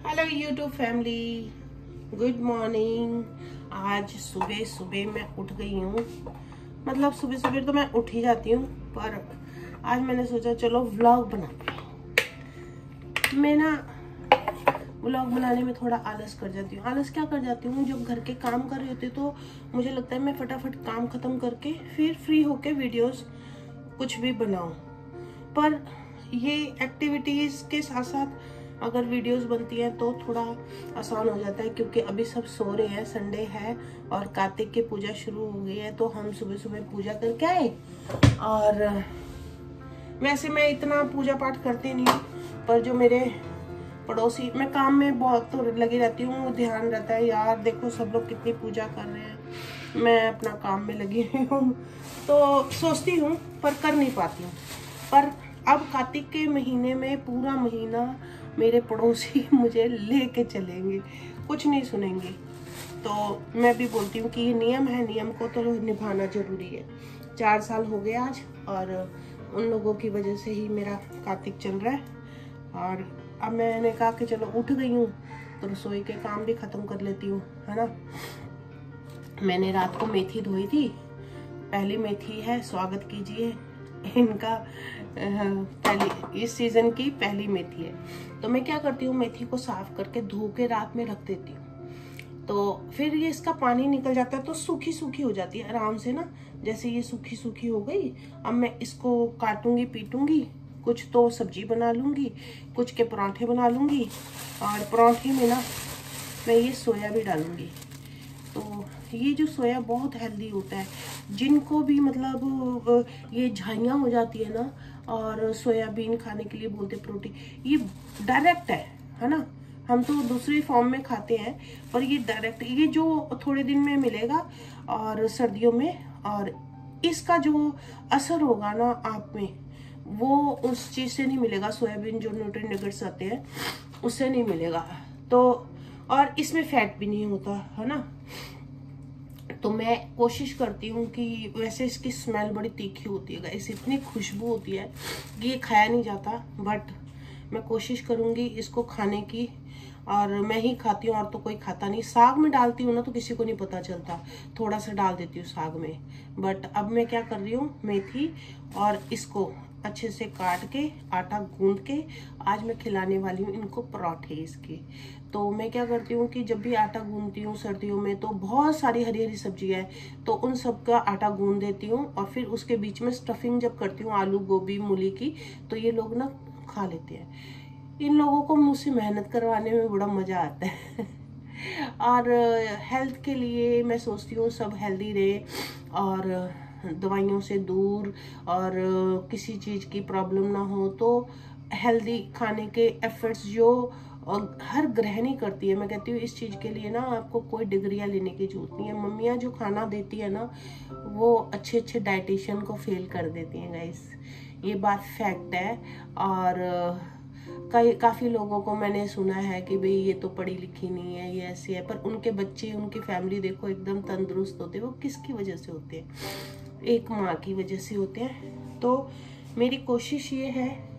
Hello YouTube family, good morning. आज सुबह सुबह मैं उठ गई हूँ। मतलब सुबह सुबह तो मैं उठ ही जाती हूँ, पर आज मैंने सोचा चलो व्लॉग बनाते हैं। मैं ना व्लॉग बनाने में थोड़ा आलस कर जाती हूँ। आलस क्या कर जाती हूँ, जब घर के काम कर रही होती तो मुझे लगता है मैं फटाफट काम खत्म करके फिर फ्री होके वीडियोस कुछ भी बनाऊँ। पर ये एक्टिविटीज के साथ साथ अगर वीडियोस बनती हैं तो थोड़ा आसान हो जाता है, क्योंकि अभी सब सो रहे हैं, संडे है और कार्तिक की पूजा शुरू हो गई है। तो हम सुबह सुबह पूजा करके आए। और वैसे मैं इतना पूजा पाठ करती नहीं हूँ, पर जो मेरे पड़ोसी, मैं काम में बहुत तो लगी रहती हूँ, ध्यान रहता है यार देखो सब लोग कितनी पूजा कर रहे हैं, मैं अपना काम में लगी हुई हूँ, तो सोचती हूँ पर कर नहीं पाती हूँ। पर अब कार्तिक के महीने में पूरा महीना मेरे पड़ोसी मुझे लेके चलेंगे, कुछ नहीं सुनेंगे। तो मैं भी बोलती हूँ कि ये नियम है, नियम को तो निभाना जरूरी है। 4 साल हो गए आज, और उन लोगों की वजह से ही मेरा कार्तिक चल रहा है। और अब मैंने कहा कि चलो उठ गई हूँ तो रसोई के काम भी खत्म कर लेती हूँ, है ना। मैंने रात को मेथी धोई थी, पहली मेथी है, स्वागत कीजिए इनका, पहली इस सीजन की पहली मेथी है। तो मैं क्या करती हूँ, मेथी को साफ करके धो के रात में रख देती हूँ, तो फिर ये इसका पानी निकल जाता है, तो सूखी सूखी हो जाती है आराम से ना। जैसे ये सूखी सूखी हो गई, अब मैं इसको काटूंगी, पीटूंगी, कुछ तो सब्जी बना लूंगी, कुछ के पराठे बना लूंगी। और पराठे में ना मैं ये सोया भी डालूंगी। तो ये जो सोया बहुत हेल्दी होता है, जिनको भी मतलब ये झाइयाँ हो जाती है ना, और सोयाबीन खाने के लिए बोलते प्रोटीन, ये डायरेक्ट है ना। हम तो दूसरी फॉर्म में खाते हैं, पर ये डायरेक्ट, ये जो थोड़े दिन में मिलेगा और सर्दियों में, और इसका जो असर होगा ना आप में, वो उस चीज से नहीं मिलेगा। सोयाबीन जो न्यूट्रिएंट्स आते हैं उससे नहीं मिलेगा। तो और इसमें फैट भी नहीं होता, है ना। तो मैं कोशिश करती हूँ कि, वैसे इसकी स्मेल बड़ी तीखी होती है गाइस, इतनी खुशबू होती है कि ये खाया नहीं जाता, बट मैं कोशिश करूँगी इसको खाने की। और मैं ही खाती हूँ और तो कोई खाता नहीं। साग में डालती हूँ ना तो किसी को नहीं पता चलता, थोड़ा सा डाल देती हूँ साग में। बट अब मैं क्या कर रही हूँ, मेथी और इसको अच्छे से काट के आटा गूंद के आज मैं खिलाने वाली हूँ इनको पराठे इसके। तो मैं क्या करती हूँ कि जब भी आटा गूंदती हूँ सर्दियों में, तो बहुत सारी हरी हरी सब्जियाँ है, तो उन सब का आटा गूंद देती हूँ, और फिर उसके बीच में स्टफिंग जब करती हूँ आलू गोभी मूली की, तो ये लोग ना खा लेते हैं। इन लोगों को मुझसे मेहनत करवाने में बड़ा मजा आता है। और हेल्थ के लिए मैं सोचती हूँ सब हेल्दी रहे, और दवाइयों से दूर, और किसी चीज़ की प्रॉब्लम ना हो। तो हेल्दी खाने के एफर्ट्स जो हर गृहिणी करती है, मैं कहती हूँ इस चीज़ के लिए ना आपको कोई डिग्रियाँ लेने की जरूरत नहीं है। मम्मियाँ जो खाना देती है ना, वो अच्छे अच्छे डाइटिशियन को फेल कर देती हैं गाइस, ये बात फैक्ट है। और काफ़ी लोगों को मैंने सुना है कि भाई ये तो पढ़ी लिखी नहीं है, ये ऐसे है, पर उनके बच्चे, उनकी फैमिली देखो एकदम तंदुरुस्त होते हैं। वो किसकी वजह से होते हैं? एक माँ की वजह से होते हैं। तो मेरी कोशिश ये है,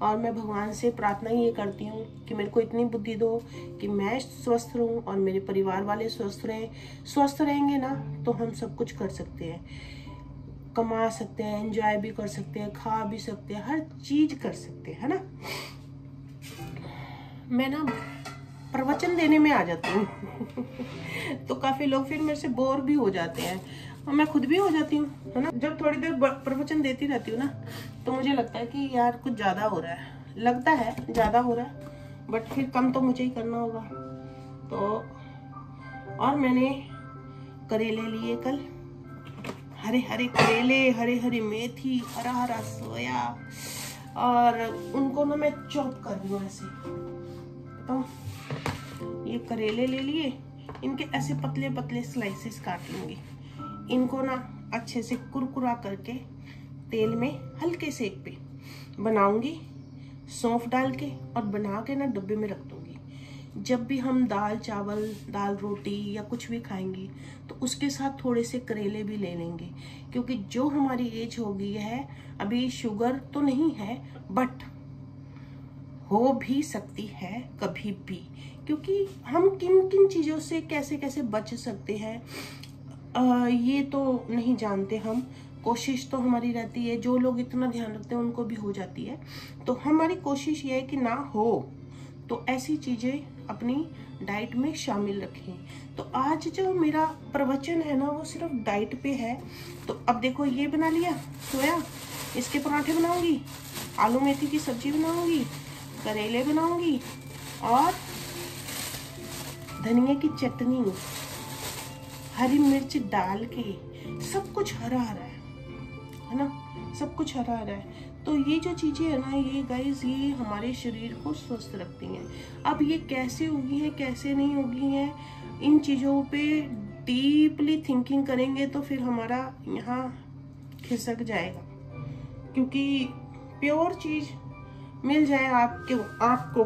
और मैं भगवान से प्रार्थना ये करती हूँ कि मेरे को इतनी बुद्धि दो कि मैं स्वस्थ रहूँ और मेरे परिवार वाले स्वस्थ रहें। स्वस्थ रहेंगे ना तो हम सब कुछ कर सकते हैं, कमा सकते हैं, एंजॉय भी कर सकते हैं, खा भी सकते हैं, हर चीज कर सकते हैं, है ना। मैं ना प्रवचन देने में आ जाती हूँ तो काफी लोग फिर मेरे से बोर भी हो जाते हैं, और मैं खुद भी हो जाती हूँ, है ना। जब थोड़ी देर प्रवचन देती रहती हूँ ना, तो मुझे लगता है कि यार कुछ ज्यादा हो रहा है, लगता है ज्यादा हो रहा है, बट फिर कम तो मुझे ही करना होगा। तो और मैंने करेले लिए कल, हरे हरे करेले, हरे हरे मेथी, हरा हरा सोया, और उनको ना मैं चॉप कर रही हूँ ऐसे। तो ये करेले ले लिए, इनके ऐसे पतले पतले स्लाइसेस काट लूंगी। इनको ना अच्छे से कुरकुरा करके तेल में हल्के सेक पे बनाऊंगी, सौंफ डाल के, और बना के ना डब्बे में रख दूंगी। जब भी हम दाल चावल, दाल रोटी या कुछ भी खाएंगे, तो उसके साथ थोड़े से करेले भी ले लेंगे, क्योंकि जो हमारी एज हो गई है, अभी शुगर तो नहीं है, बट हो भी सकती है कभी भी, क्योंकि हम किन किन चीज़ों से कैसे कैसे बच सकते हैं ये तो नहीं जानते हम। कोशिश तो हमारी रहती है, जो लोग इतना ध्यान रखते हैं उनको भी हो जाती है, तो हमारी कोशिश ये है कि ना हो, तो ऐसी चीज़ें अपनी डाइट में शामिल रखें। तो आज जो मेरा प्रवचन है ना वो सिर्फ डाइट पे है। तो अब देखो ये बना लिया सोया, इसके पराठे बनाऊंगी, आलू मेथी की सब्जी बनाऊंगी, करेले बनाऊंगी और धनिया की चटनी, हरी मिर्च डाल के, सब कुछ हरा हरा है ना, सब कुछ हरा हरा है। तो ये जो चीज़ें है ना ये गाइस ये हमारे शरीर को स्वस्थ रखती हैं। अब ये कैसे उगी है कैसे नहीं उगी है, इन चीज़ों पे डीपली थिंकिंग करेंगे तो फिर हमारा यहाँ खिसक जाएगा, क्योंकि प्योर चीज़ मिल जाए आपको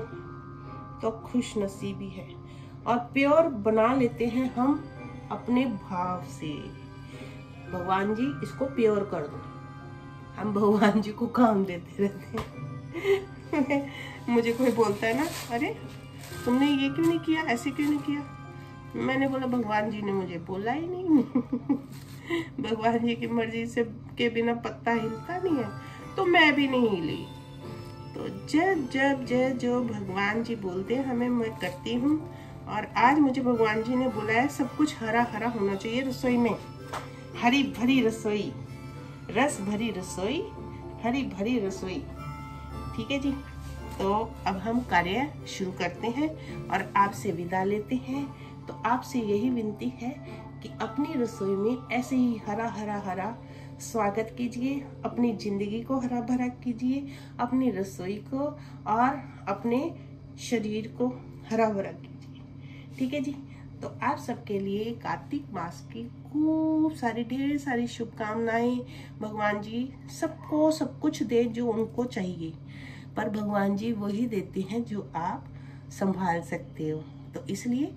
तो खुश नसीबी है। और प्योर बना लेते हैं हम अपने भाव से। भगवान जी इसको प्योर कर दो, हम भगवान जी को काम देते रहते हैं। मुझे कोई बोलता है ना, अरे तुमने ये क्यों नहीं किया, ऐसे क्यों नहीं किया, मैंने बोला भगवान जी ने मुझे बोला ही नहीं। भगवान जी की मर्जी से के बिना पत्ता हिलता नहीं है, तो मैं भी नहीं हिली। तो जब जो भगवान जी बोलते हैं हमें मैं करती हूँ। और आज मुझे भगवान जी ने बुलाया, सब कुछ हरा हरा होना चाहिए रसोई में, हरी भरी रसोई, रस भरी रसोई, हरी भरी रसोई। ठीक है जी, तो अब हम कार्य शुरू करते हैं और आपसे विदा लेते हैं। तो आपसे यही विनती है कि अपनी रसोई में ऐसे ही हरा हरा हरा स्वागत कीजिए, अपनी जिंदगी को हरा भरा कीजिए, अपनी रसोई को और अपने शरीर को हरा भरा कीजिए। ठीक है जी, तो आप सबके लिए कार्तिक मास की खूब सारी ढेर सारी शुभकामनाएं। भगवान जी सबको सब कुछ दे जो उनको चाहिए, पर भगवान जी वही देते हैं जो आप संभाल सकते हो। तो इसलिए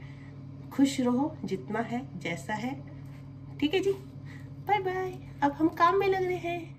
खुश रहो जितना है जैसा है। ठीक है जी, बाय बाय। अब हम काम में लग रहे हैं।